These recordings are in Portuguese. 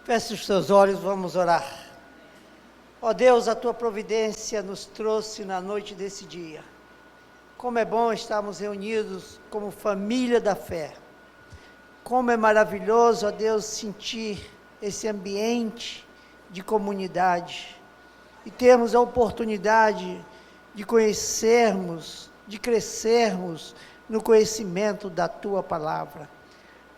Feche os seus olhos, vamos orar. Ó Deus, a tua providência nos trouxe na noite desse dia. Como é bom estarmos reunidos como família da fé. Como é maravilhoso, ó Deus, sentir esse ambiente de comunidade e termos a oportunidade de conhecermos, de crescermos no conhecimento da tua palavra.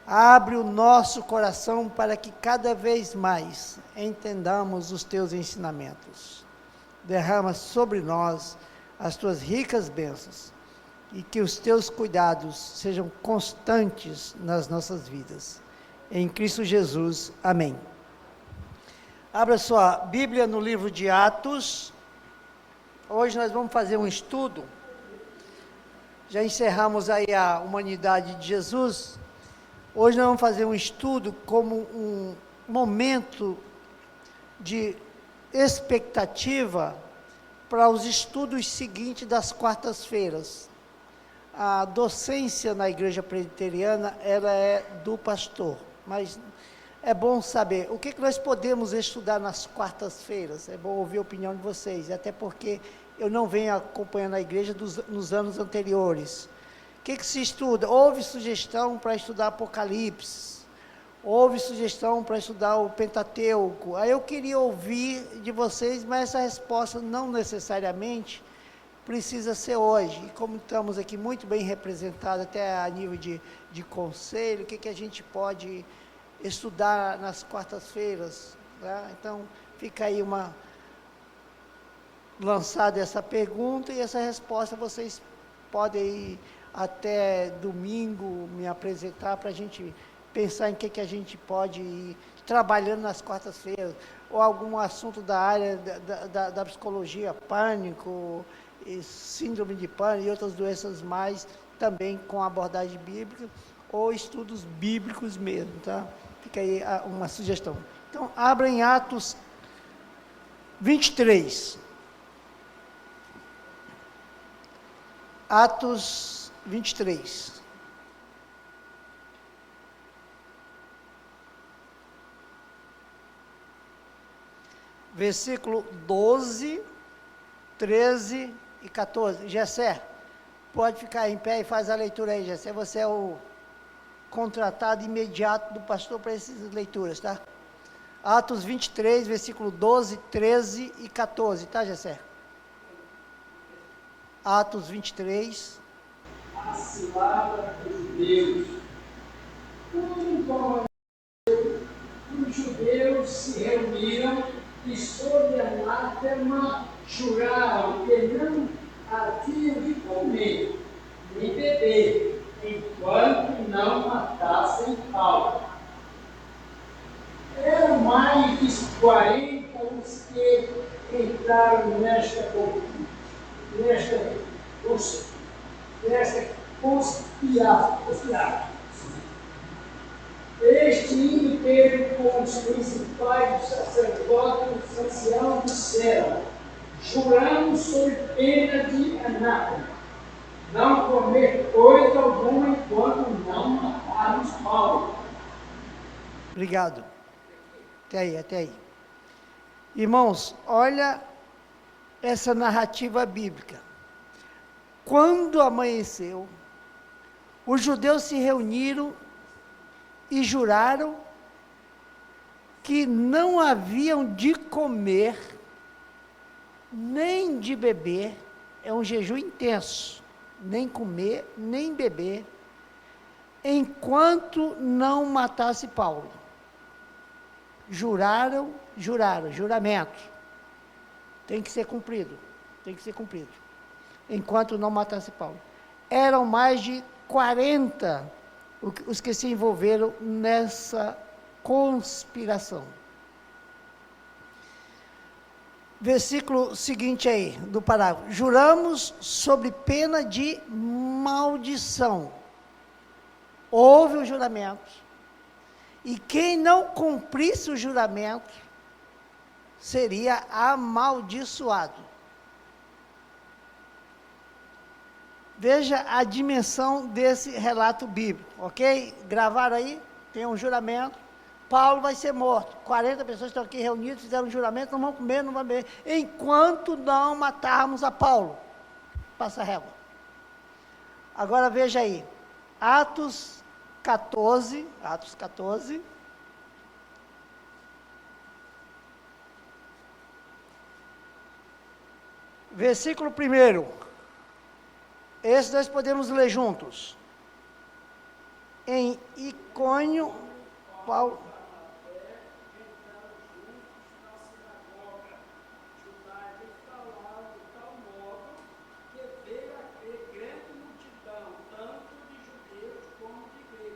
Abre o nosso coração para que cada vez mais entendamos os teus ensinamentos. Derrama sobre nós as tuas ricas bênçãos e que os teus cuidados sejam constantes nas nossas vidas. Em Cristo Jesus. Amém. Abra sua Bíblia no livro de Atos. Hoje nós vamos fazer um estudo. Já encerramos aí a humanidade de Jesus. Hoje nós vamos fazer um estudo como um momento de expectativa para os estudos seguintes das quartas-feiras. A docência na igreja presbiteriana, ela é do pastor, mas é bom saber o que nós podemos estudar nas quartas-feiras. É bom ouvir a opinião de vocês, até porque eu não venho acompanhando a igreja nos anos anteriores. O que se estuda? Houve sugestão para estudar Apocalipse, houve sugestão para estudar o Pentateuco. Aí eu queria ouvir de vocês, mas essa resposta não necessariamente precisa ser hoje. E como estamos aqui muito bem representados, até a nível de conselho, o que a gente pode estudar nas quartas-feiras, né? Então, fica aí lançada essa pergunta e essa resposta vocês podem ir até domingo me apresentar para a gente pensar em que a gente pode ir trabalhando nas quartas-feiras, ou algum assunto da área da psicologia, pânico, e síndrome de pânico e outras doenças mais, também com abordagem bíblica, ou estudos bíblicos mesmo, tá? Fica aí uma sugestão. Então, abra em Atos 23. Atos 23. Versículo 12, 13 e 14. Gessé, pode ficar em pé e faz a leitura aí, Gessé. Você é o contratado imediato do pastor para essas leituras, tá? Atos 23, versículo 12, 13 e 14, tá, Gessé? Atos 23. A cilada dos judeus. Os judeus se reuniram e, sob anátema, juraram que não haviam de comer nem beber, enquanto não matassem Paulo. Eram mais de 40 os que entraram nesta conspiração. Este indo teve com os principais sacerdotes e os anciãos disseram, jurando sob pena de anátema, não comer coisa alguma enquanto não matarmos Paulo. Obrigado. Até aí. Irmãos, olha essa narrativa bíblica. Quando amanheceu, os judeus se reuniram e juraram que não haviam de comer, nem de beber, é um jejum intenso, nem comer, nem beber, enquanto não matasse Paulo. Juramento. Tem que ser cumprido, enquanto não matasse Paulo. Eram mais de 40 os que se envolveram nessa conspiração. Versículo seguinte aí, do parágrafo. Juramos sob pena de maldição. Houve o juramento. E quem não cumprisse o juramento seria amaldiçoado. Veja a dimensão desse relato bíblico, ok? Gravaram aí? Tem um juramento, Paulo vai ser morto. 40 pessoas estão aqui reunidas, fizeram um juramento, não vão comer, não vão beber, enquanto não matarmos a Paulo. Passa a régua. Agora veja aí, Atos 14, versículo 1. Esse nós podemos ler juntos. Em Icônio, Paulo...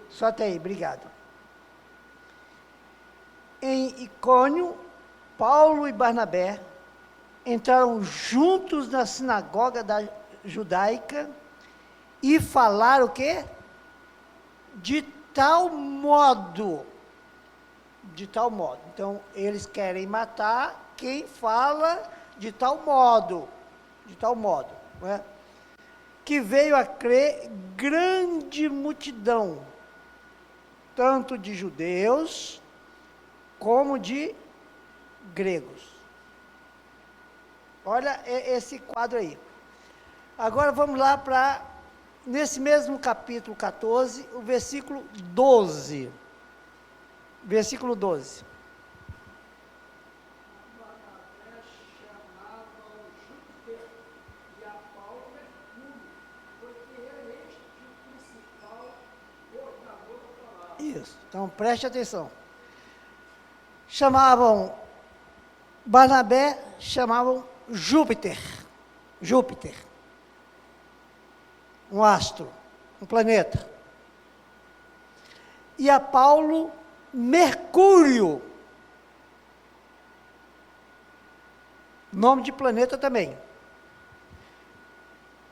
Só até aí, obrigado. Em Icônio, Paulo e Barnabé entraram juntos na sinagoga judaica e falaram o quê? De tal modo. Então, eles querem matar quem fala de tal modo, não é? Que veio a crer grande multidão, tanto de judeus como de gregos. Olha esse quadro aí. Agora vamos lá para, nesse mesmo capítulo 14, o versículo 12. Versículo 12. Isso, então preste atenção. Barnabé chamavam Júpiter, um astro, um planeta. E a Paulo, Mercúrio, nome de planeta também.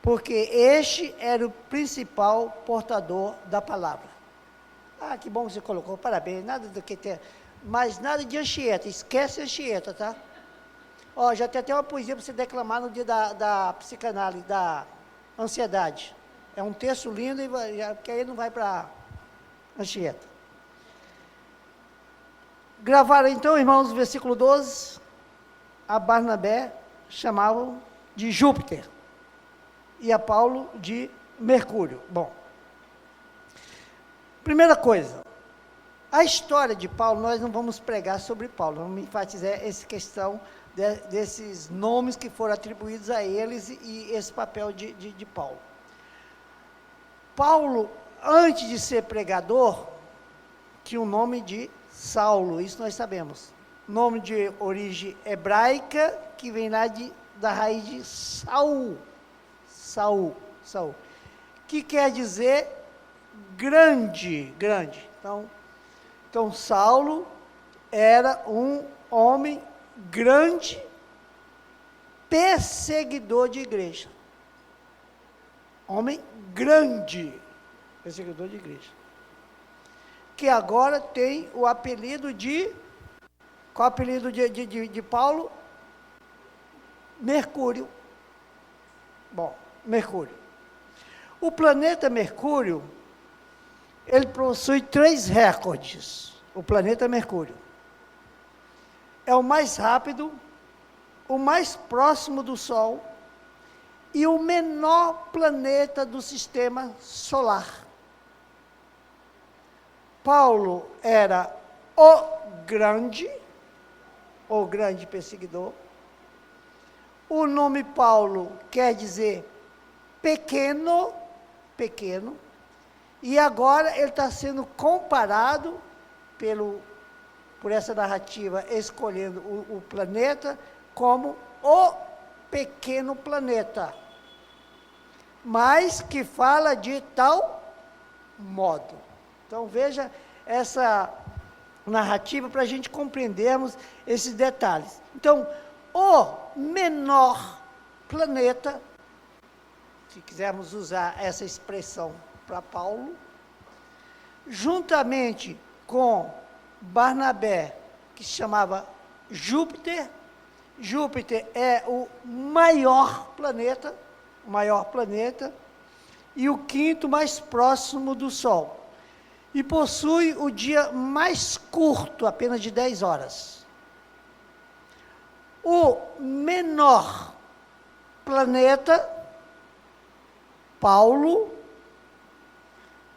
Porque este era o principal portador da palavra. Ah, que bom que você colocou, parabéns, nada do que ter, mas nada de Anchieta, esquece Anchieta, tá? Ó, já tem até uma poesia para você declamar no dia da psicanálise, da ansiedade. É um texto lindo, porque aí não vai para Anchieta. Gravaram então, irmãos, o versículo 12, a Barnabé chamavam de Júpiter, e a Paulo de Mercúrio. Bom, primeira coisa, a história de Paulo, nós não vamos pregar sobre Paulo, vamos enfatizar essa questão desses nomes que foram atribuídos a eles e esse papel de Paulo. Paulo, antes de ser pregador, tinha o nome de Saulo, isso nós sabemos. Nome de origem hebraica, que vem lá da raiz de Saul, que quer dizer grande. Então Saulo era um homem grande, perseguidor de igreja. Homem grande, perseguidor de igreja. Que agora tem o apelido de... Qual o apelido de Paulo? Mercúrio. Bom, Mercúrio. O planeta Mercúrio, ele possui 3 recordes. O planeta Mercúrio é o mais rápido, o mais próximo do Sol e o menor planeta do sistema solar. Paulo era o grande perseguidor. O nome Paulo quer dizer pequeno, e agora ele está sendo comparado por essa narrativa, escolhendo o planeta como o pequeno planeta, mas que fala de tal modo. Então veja essa narrativa para a gente compreendermos esses detalhes. Então, o menor planeta, se quisermos usar essa expressão para Paulo, juntamente com Barnabé, que se chamava Júpiter. Júpiter é o maior planeta, e o quinto mais próximo do Sol. e possui o dia mais curto, apenas de 10 horas. O menor planeta, Paulo,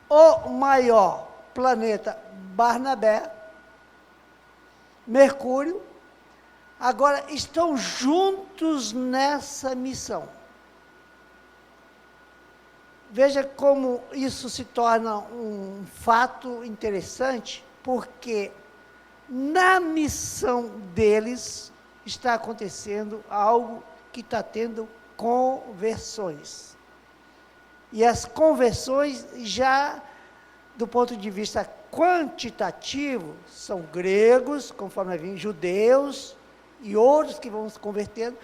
o maior planeta, Barnabé, Mercúrio, agora estão juntos nessa missão. Veja como isso se torna um fato interessante, porque na missão deles está acontecendo algo que está tendo conversões. E as conversões já, do ponto de vista quantitativo, são gregos, conforme vem, judeus e outros que vão se convertendo,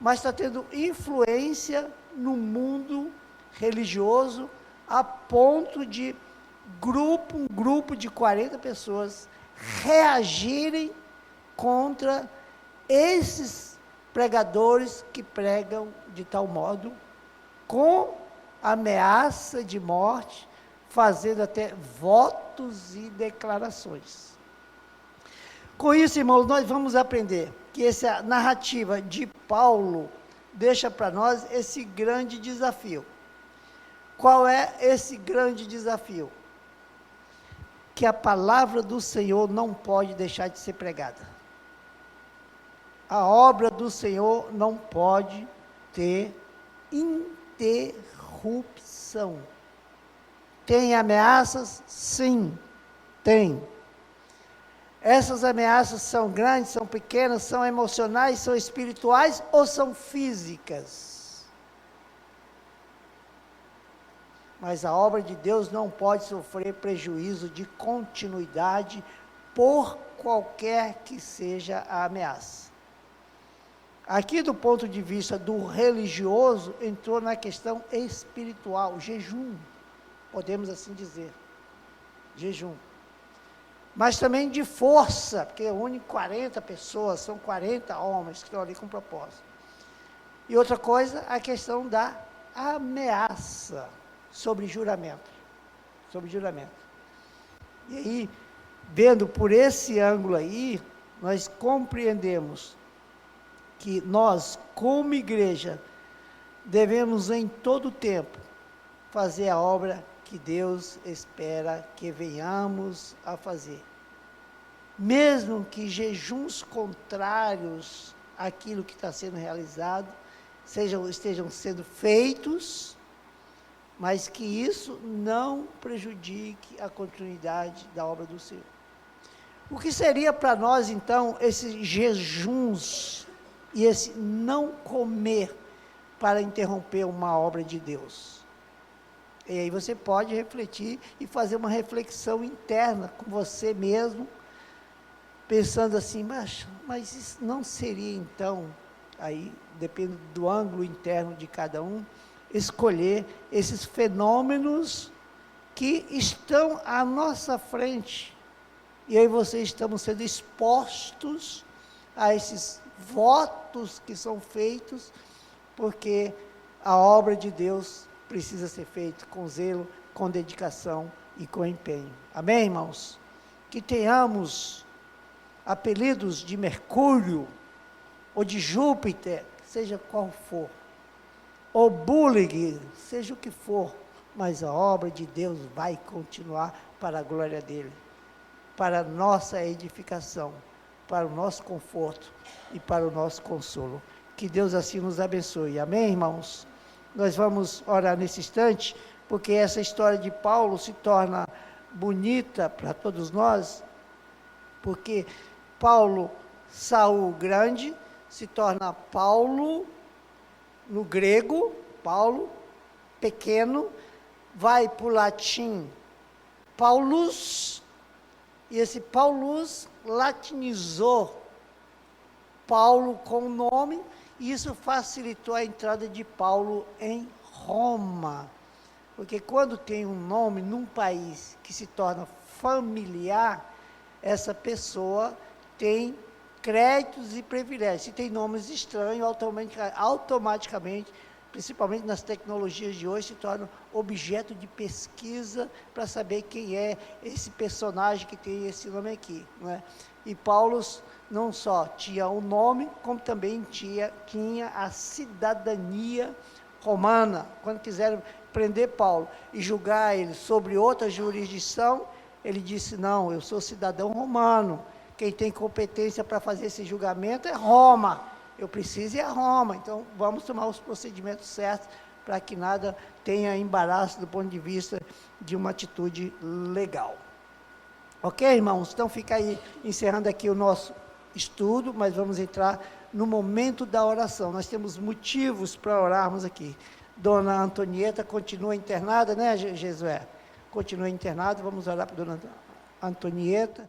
mas está tendo influência no mundo religioso, a ponto de um grupo de 40 pessoas reagirem contra esses pregadores que pregam de tal modo, com ameaça de morte, fazendo até votos e declarações. Com isso, irmãos, nós vamos aprender que essa narrativa de Paulo deixa para nós esse grande desafio. Qual é esse grande desafio? Que a palavra do Senhor não pode deixar de ser pregada. A obra do Senhor não pode ter interrupção. Tem ameaças? Sim, tem. Essas ameaças são grandes, são pequenas, são emocionais, são espirituais ou são físicas? Mas a obra de Deus não pode sofrer prejuízo de continuidade por qualquer que seja a ameaça. Aqui, do ponto de vista do religioso, entrou na questão espiritual, jejum, podemos assim dizer, jejum. Mas também de força, porque une 40 pessoas, são 40 homens que estão ali com propósito. E outra coisa, a questão da ameaça sobre juramento. E aí, vendo por esse ângulo aí, nós compreendemos que nós, como igreja, devemos em todo tempo fazer a obra que Deus espera que venhamos a fazer. Mesmo que jejuns contrários àquilo que está sendo realizado, estejam sendo feitos, mas que isso não prejudique a continuidade da obra do Senhor. O que seria para nós, então, esses jejuns e esse não comer para interromper uma obra de Deus? E aí você pode refletir e fazer uma reflexão interna com você mesmo, pensando assim, mas isso não seria então, aí depende do ângulo interno de cada um, escolher esses fenômenos que estão à nossa frente, e aí vocês estão sendo expostos a esses votos que são feitos, porque a obra de Deus precisa ser feita com zelo, com dedicação e com empenho. Amém, irmãos? Que tenhamos apelidos de Mercúrio, ou de Júpiter, seja qual for, ou bullying, seja o que for, mas a obra de Deus vai continuar para a glória dele, para a nossa edificação, para o nosso conforto e para o nosso consolo. Que Deus assim nos abençoe. Amém, irmãos? Nós vamos orar nesse instante, porque essa história de Paulo se torna bonita para todos nós, porque Paulo, Saul grande, se torna Paulo, no grego, Paulo, pequeno, vai para o latim, Paulus, e esse Paulus latinizou Paulo com o nome, e isso facilitou a entrada de Paulo em Roma. Porque quando tem um nome num país que se torna familiar, essa pessoa tem créditos e privilégios. Se tem nomes estranhos, automaticamente principalmente nas tecnologias de hoje, se tornam objeto de pesquisa para saber quem é esse personagem que tem esse nome aqui, não é? E Paulo não só tinha o nome, como também tinha a cidadania romana. Quando quiseram prender Paulo e julgar ele sobre outra jurisdição, ele disse, não, eu sou cidadão romano, quem tem competência para fazer esse julgamento é Roma, eu preciso ir a Roma, então vamos tomar os procedimentos certos para que nada tenha embaraço do ponto de vista de uma atitude legal. Ok, irmãos? Então fica aí, encerrando aqui o nosso estudo, mas vamos entrar no momento da oração. Nós temos motivos para orarmos aqui. Dona Antonieta continua internada, né, Jesué? Continua internada, vamos orar para Dona Antonieta.